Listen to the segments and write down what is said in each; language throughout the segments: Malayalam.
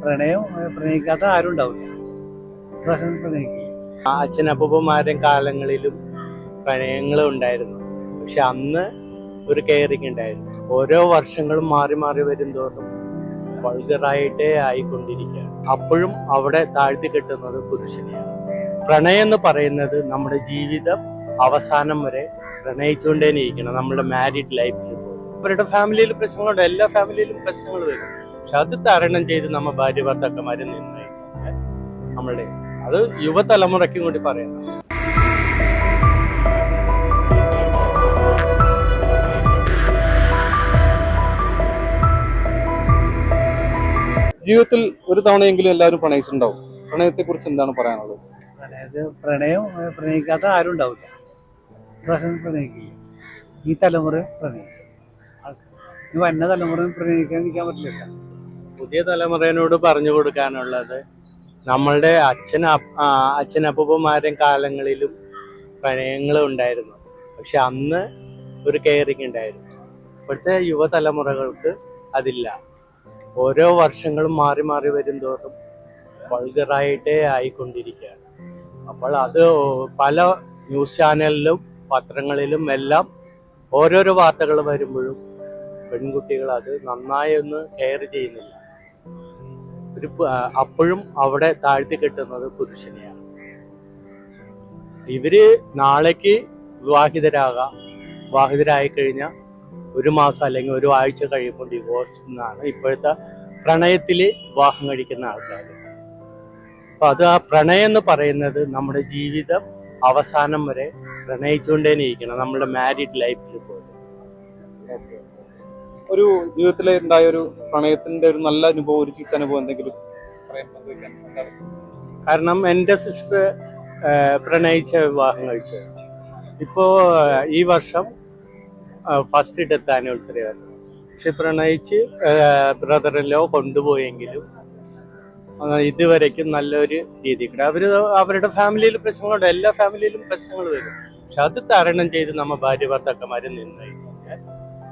പ്രണയം പ്രണയിക്കാത്ത ആരും ഉണ്ടാവില്ല. പ്രശ്നം പ്രണയിക്കില്ല. അച്ഛനപ്പൂപ്പന്മാരും കാലങ്ങളിലും പ്രണയങ്ങളും ഉണ്ടായിരുന്നു. പക്ഷെ അന്ന് ഒരു കെയറിങ് ഉണ്ടായിരുന്നു. ഓരോ വർഷങ്ങളും മാറി മാറി വരും തോറും വൾഗറായിട്ടേ ആയിക്കൊണ്ടിരിക്കുകയാണ്. അപ്പോഴും അവിടെ താഴ്ത്തി കെട്ടുന്നത് പുരുഷനെയാണ്. പ്രണയം എന്ന് പറയുന്നത് നമ്മുടെ ജീവിതം അവസാനം വരെ പ്രണയിച്ചുകൊണ്ടേയിരിക്കണം. നമ്മുടെ മാരീഡ് ലൈഫിൽ അവരുടെ ഫാമിലിയിൽ പ്രശ്നങ്ങളുണ്ട്, എല്ലാ ഫാമിലിയിലും പ്രശ്നങ്ങൾ വരും. പക്ഷെ അത് തരണം ചെയ്ത് നമ്മൾ ഭാര്യ ഭർത്താക്കന്മാരെ നിന്ന് നമ്മളുടെ അത് യുവതലമുറയ്ക്കും കൂടി പറയുന്നത്. ജീവിതത്തിൽ ഒരു തവണയെങ്കിലും എല്ലാവരും പ്രണയിച്ചിട്ടുണ്ടാവും. പ്രണയത്തെ കുറിച്ച് എന്താണ് പറയാനുള്ളത്? പ്രണയം പ്രണയിക്കാത്ത ആരും ഉണ്ടാവില്ല. പ്രശ്നം പ്രണയിക്കില്ല. ഈ തലമുറ പ്രണയിക്കും. ഈ വന്ന തലമുറ പ്രണയിക്കാൻ പറ്റില്ല. പുതിയ തലമുറയോട് പറഞ്ഞു കൊടുക്കാനുള്ളത്, നമ്മളുടെ അച്ഛനപ്പൂപ്പന്മാരും കാലങ്ങളിലും പ്രണയങ്ങളും ഉണ്ടായിരുന്നു. പക്ഷെ അന്ന് ഒരു കെയറിങ് ഉണ്ടായിരുന്നു. ഇപ്പോഴത്തെ യുവതലമുറകൾക്ക് അതില്ല. ഓരോ വർഷങ്ങളും മാറി മാറി വരും തോറും വൾഗറായിട്ടേ ആയിക്കൊണ്ടിരിക്കുകയാണ്. അപ്പോൾ അത് പല ന്യൂസ് ചാനലിലും പത്രങ്ങളിലും എല്ലാം ഓരോരോ വാർത്തകൾ വരുമ്പോഴും പെൺകുട്ടികൾ അത് നന്നായി ഒന്ന് കെയർ ചെയ്യുന്നില്ല. അപ്പോഴും അവിടെ താഴ്ത്തി കെട്ടുന്നത് പുരുഷനെയാണ്. ഇവര് നാളേക്ക് വിവാഹിതരായി കഴിഞ്ഞാൽ ഒരു മാസം അല്ലെങ്കിൽ ഒരു ആഴ്ച കഴിയുമ്പോൾ ഡിവോഴ്സ് എന്നാണ് ഇപ്പോഴത്തെ പ്രണയത്തില് വിവാഹം കഴിക്കുന്ന ആൾക്കാർ. അപ്പൊ അത് ആ പ്രണയം എന്ന് പറയുന്നത് നമ്മുടെ ജീവിതം അവസാനം വരെ പ്രണയിച്ചുകൊണ്ടേയിരിക്കണം, നമ്മുടെ മാരീഡ് ലൈഫിൽ പോലും. ഒരു ജീവിതത്തിൽ ഉണ്ടായ ഒരു പ്രണയത്തിന്റെ ഒരു നല്ല അനുഭവം, ഒരു ചീത്ത അനുഭവം എന്തെങ്കിലും പറയാൻ? കാരണം എൻ്റെ സിസ്റ്റർ പ്രണയിച്ച വിവാഹം കഴിച്ചത്. ഇപ്പോ ഈ വർഷം ഫസ്റ്റ് ഡെത്ത് ആനിവേഴ്സറി ആയിരുന്നു. പക്ഷെ പ്രണയിച്ച് ബ്രദറിലോ കൊണ്ടുപോയെങ്കിലും ഇതുവരയ്ക്കും നല്ലൊരു രീതിക്ക് അവരുടെ ഫാമിലിയിൽ പ്രശ്നങ്ങളുണ്ട്, എല്ലാ ഫാമിലിയിലും പ്രശ്നങ്ങൾ വരും. പക്ഷെ അത് തരണം ചെയ്ത് നമ്മൾ ഭാര്യ ഭർത്താക്കന്മാരെ നിന്ന് കഴിഞ്ഞാൽ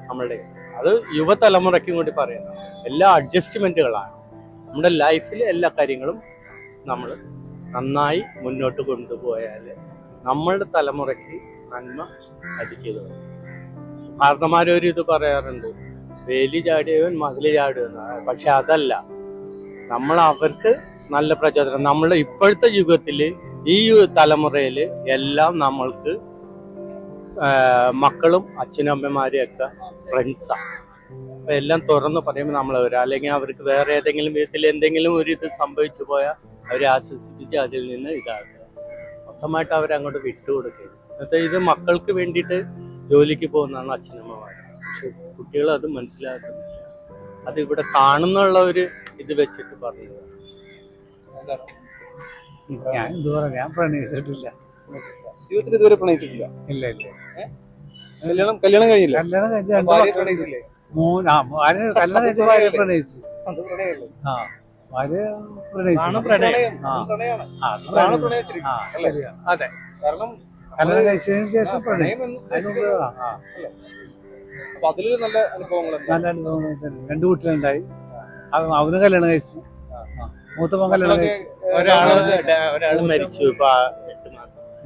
നമ്മളുടെ അത് യുവതലമുറയ്ക്കും കൂടി പറയുന്നത് എല്ലാ അഡ്ജസ്റ്റ്മെന്റുകളാണ്. നമ്മുടെ ലൈഫിൽ എല്ലാ കാര്യങ്ങളും നമ്മൾ നന്നായി മുന്നോട്ട് കൊണ്ടുപോയാൽ നമ്മളുടെ തലമുറയ്ക്ക് നന്മ അത് ചെയ്തു. ഭാരതമാരൊരു ഇത് പറയാറുണ്ട്, വേലി ചാടിയവൻ മതിൽ ചാടുമെന്ന്. പക്ഷെ അതല്ല, നമ്മൾ അവർക്ക് നല്ല പ്രചോദനം. നമ്മൾ ഇപ്പോഴത്തെ യുഗത്തിൽ ഈ തലമുറയിൽ എല്ലാം നമ്മൾക്ക് മക്കളും അച്ഛനും അമ്മമാരും ഒക്കെ ഫ്രണ്ട്സാണ്. അപ്പൊ എല്ലാം തുറന്ന് പറയുമ്പോൾ നമ്മളവർ അല്ലെങ്കിൽ അവർക്ക് വേറെ ഏതെങ്കിലും വിധത്തിൽ എന്തെങ്കിലും ഒരു ഇത് സംഭവിച്ചു പോയാൽ അവരെ ആശ്വസിപ്പിച്ച് അതിൽ നിന്ന് ഇതാക്കുക. മൊത്തമായിട്ട് അവരങ്ങോട്ട് വിട്ടുകൊടുക്കുക. എന്നിട്ട് ഇത് മക്കൾക്ക് വേണ്ടിയിട്ട് ജോലിക്ക് പോകുന്നതാണ് അച്ഛനമ്മമാർ. പക്ഷെ കുട്ടികൾ അത് മനസ്സിലാക്കുന്നില്ല. അത് ഇവിടെ കാണുന്നുള്ള ഒരു ഇത് വെച്ചിട്ട് പറഞ്ഞത്. ഞാൻ എന്ത് പറയാ, ഞാൻ പ്രണയിച്ചിട്ടില്ല. ജീവിതത്തിൽ ഇതുവരെ പ്രണയിച്ചിട്ടില്ല? ഇല്ല ഇല്ല. കല്യാണം കഴിഞ്ഞില്ല? കല്യാണം കഴിച്ച് കല്യാണം കഴിച്ച ഭാര്യ പ്രണയിച്ചു. ആ, ഭാര്യ അതെ. കാരണം കല്യാണം കഴിച്ചതിന് ശേഷം പ്രണയിച്ചു. നല്ല അനുഭവങ്ങൾ തന്നെ. 2 കുട്ടികളുണ്ടായി. അവന് കല്യാണം കഴിച്ചു. മൂത്ത മകൻ കല്യാണം കഴിച്ചു. ഒരാള് മരിച്ചു.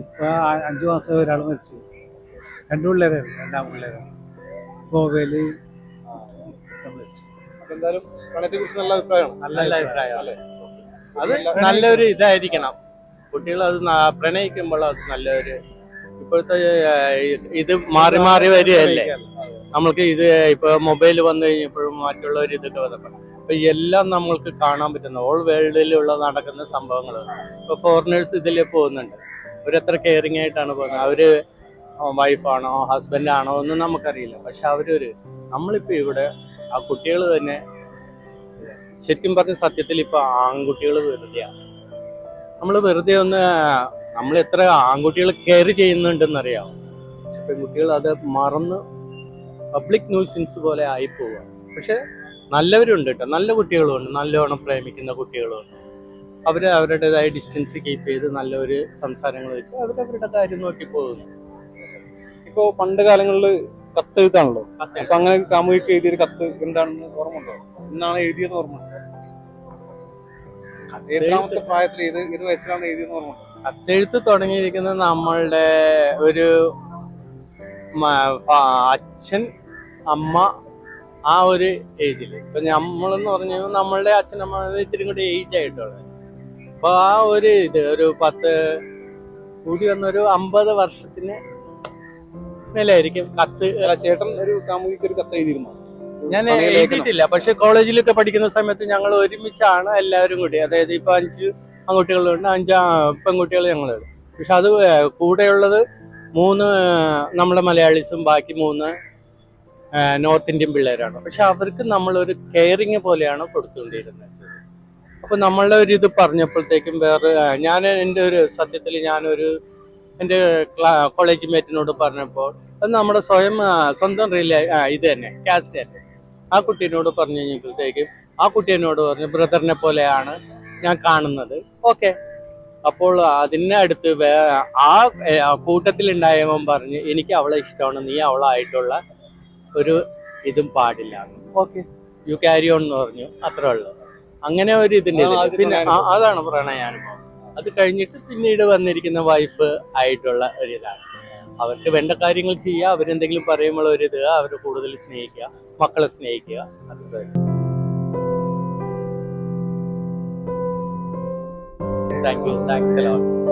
ഇപ്പൊ 5 മാസം ഒരാൾ മരിച്ചു. 2 പിള്ളേരാണ്, 2 പിള്ളേരാണ്. ഗോവയില് മരിച്ചു. എന്തായാലും പ്രണയത്തെ കുറിച്ച് നല്ല അഭിപ്രായമാണ്. നല്ല അഭിപ്രായം അല്ലേ? അത് നല്ലൊരു ഇതായിരിക്കണം. കുട്ടികൾ അത് പ്രണയിക്കുമ്പോൾ അത് നല്ലൊരു, ഇപ്പോഴത്തെ ഇത് മാറി മാറി വരികയല്ലേ. നമ്മൾക്ക് ഇത് ഇപ്പൊ മൊബൈൽ വന്നു കഴിഞ്ഞപ്പോഴും മറ്റുള്ളവർ ഇതൊക്കെ വന്നപ്പോൾ അപ്പൊ എല്ലാം നമ്മൾക്ക് കാണാൻ പറ്റുന്ന ഓൾ വേൾഡിലുള്ള നടക്കുന്ന സംഭവങ്ങൾ. ഇപ്പൊ ഫോറിനേഴ്സ് ഇതിൽ പോകുന്നുണ്ട്. അവരെത്ര കെയറിങ് ആയിട്ടാണ് പോകുന്നത്. അവര് വൈഫാണോ ഹസ്ബൻഡാണോ ഒന്നും നമുക്കറിയില്ല. പക്ഷെ നമ്മളിപ്പോ ഇവിടെ ആ കുട്ടികൾ തന്നെ ശരിക്കും പറഞ്ഞ സത്യത്തിൽ ഇപ്പൊ ആൺകുട്ടികൾ വെറുതെയാണ്. നമ്മൾ വെറുതെ നമ്മൾ എത്ര ആൺകുട്ടികൾ കെയർ ചെയ്യുന്നുണ്ടെന്നറിയാം. പക്ഷെ പെൺകുട്ടികൾ അത് മറന്ന് പബ്ലിക് ന്യൂസൻസ് പോലെ ആയി പോവുക. പക്ഷെ നല്ലവരുണ്ട് കേട്ടോ, നല്ല കുട്ടികളുമുണ്ട്, നല്ലോണം പ്രേമിക്കുന്ന കുട്ടികളുമുണ്ട്. അവരുടേതായ ഡിസ്റ്റൻസ് കീപ്പ് ചെയ്ത് നല്ലൊരു സംസാരങ്ങൾ വെച്ച് അവരവരുടെ കാര്യം നോക്കി പോകുന്നു. ഇപ്പോ പണ്ട് കാലങ്ങളിൽ കത്തെഴുത്താണല്ലോ. അപ്പൊ അങ്ങനെ കാമുകിക്ക് എഴുതിയൊരു കത്ത് എന്താണെന്ന് ഓർമ്മ ഉണ്ടോ? എന്നാണ് എഴുതിയത് ഓർമ്മ? എത്രാമത്തെ പ്രായത്തിൽ ഏത് വയസ്സിലാണ് എഴുതിയെന്ന് പറഞ്ഞു? കത്തെഴുത്ത് തുടങ്ങിയിരിക്കുന്നത് നമ്മളുടെ ഒരു അച്ഛൻ അമ്മ ആ ഒരു ഏജില്. ഇപ്പൊ നമ്മളെന്ന് പറഞ്ഞു നമ്മളുടെ അച്ഛനമ്മ ഇത്തിരി കൂടി ഏജ് ആയിട്ടുള്ളത്. അപ്പൊ ആ ഒരു ഒരു 10 കൂടി വന്നൊരു 50 വർഷത്തിന് മേലായിരിക്കും കത്ത്. ചേട്ടൻ ഒരു കാമുകിക്ക് ഒരു കത്ത് എഴുതിയിരുന്നു? ഞാൻ എഴുതിയിട്ടില്ല, പക്ഷെ കോളേജിലൊക്കെ പഠിക്കുന്ന സമയത്ത് ഞങ്ങൾ ഒരുമിച്ചാണ് എല്ലാവരും കൂടി. അതായത് ഇപ്പൊ 5 ആൺകുട്ടികളുണ്ട്, 5 പെൺകുട്ടികൾ ഞങ്ങളുണ്ട്. പക്ഷെ അത് കൂടെയുള്ളത് 3 നമ്മുടെ മലയാളീസും ബാക്കി 3 നോർത്ത് ഇന്ത്യൻ പിള്ളേരാണ്. പക്ഷെ അവർക്ക് നമ്മളൊരു കെയറിങ് പോലെയാണ് കൊടുത്തുകൊണ്ടിരുന്നത്. അപ്പൊ നമ്മളുടെ ഒരു ഇത് പറഞ്ഞപ്പോഴത്തേക്കും വേറെ ഞാൻ എൻ്റെ ഒരു സത്യത്തിൽ ഞാനൊരു എൻ്റെ കോളേജ് മേറ്റിനോട് പറഞ്ഞപ്പോൾ അത് നമ്മുടെ സ്വന്തം ഇത് തന്നെ കാസ്റ്റ് തന്നെ. ആ കുട്ടീനോട് പറഞ്ഞു കഴിഞ്ഞപ്പോഴത്തേക്കും ആ കുട്ടി എന്നോട് പറഞ്ഞു ബ്രദറിനെ പോലെയാണ് ഞാൻ കാണുന്നത്. ഓക്കെ, അപ്പോൾ അതിനടുത്ത് ആ കൂട്ടത്തിലുണ്ടായവൻ പറഞ്ഞ് എനിക്ക് അവളെ ഇഷ്ടമാണ്, നീ അവളായിട്ടുള്ള ഒരു ഇതും പാടില്ല. ഓക്കെ, യു ക്യാരി ഓൺ എന്ന് പറഞ്ഞു. അത്രേ ഉള്ളൂ. അങ്ങനെ ഒരു ഇതിൻ്റെ പിന്നെ അതാണ് പ്രണയാനുഭവം. അത് കഴിഞ്ഞിട്ട് പിന്നീട് വന്നിരിക്കുന്ന വൈഫ് ആയിട്ടുള്ള ഒരിതാണ്. അവർക്ക് വേണ്ട കാര്യങ്ങൾ ചെയ്യുക, അവരെന്തെങ്കിലും പറയുമ്പോൾ ഒരിത്, അവരെ കൂടുതൽ സ്നേഹിക്കുക, മക്കളെ സ്നേഹിക്കുക. അത് thank you, thanks a lot.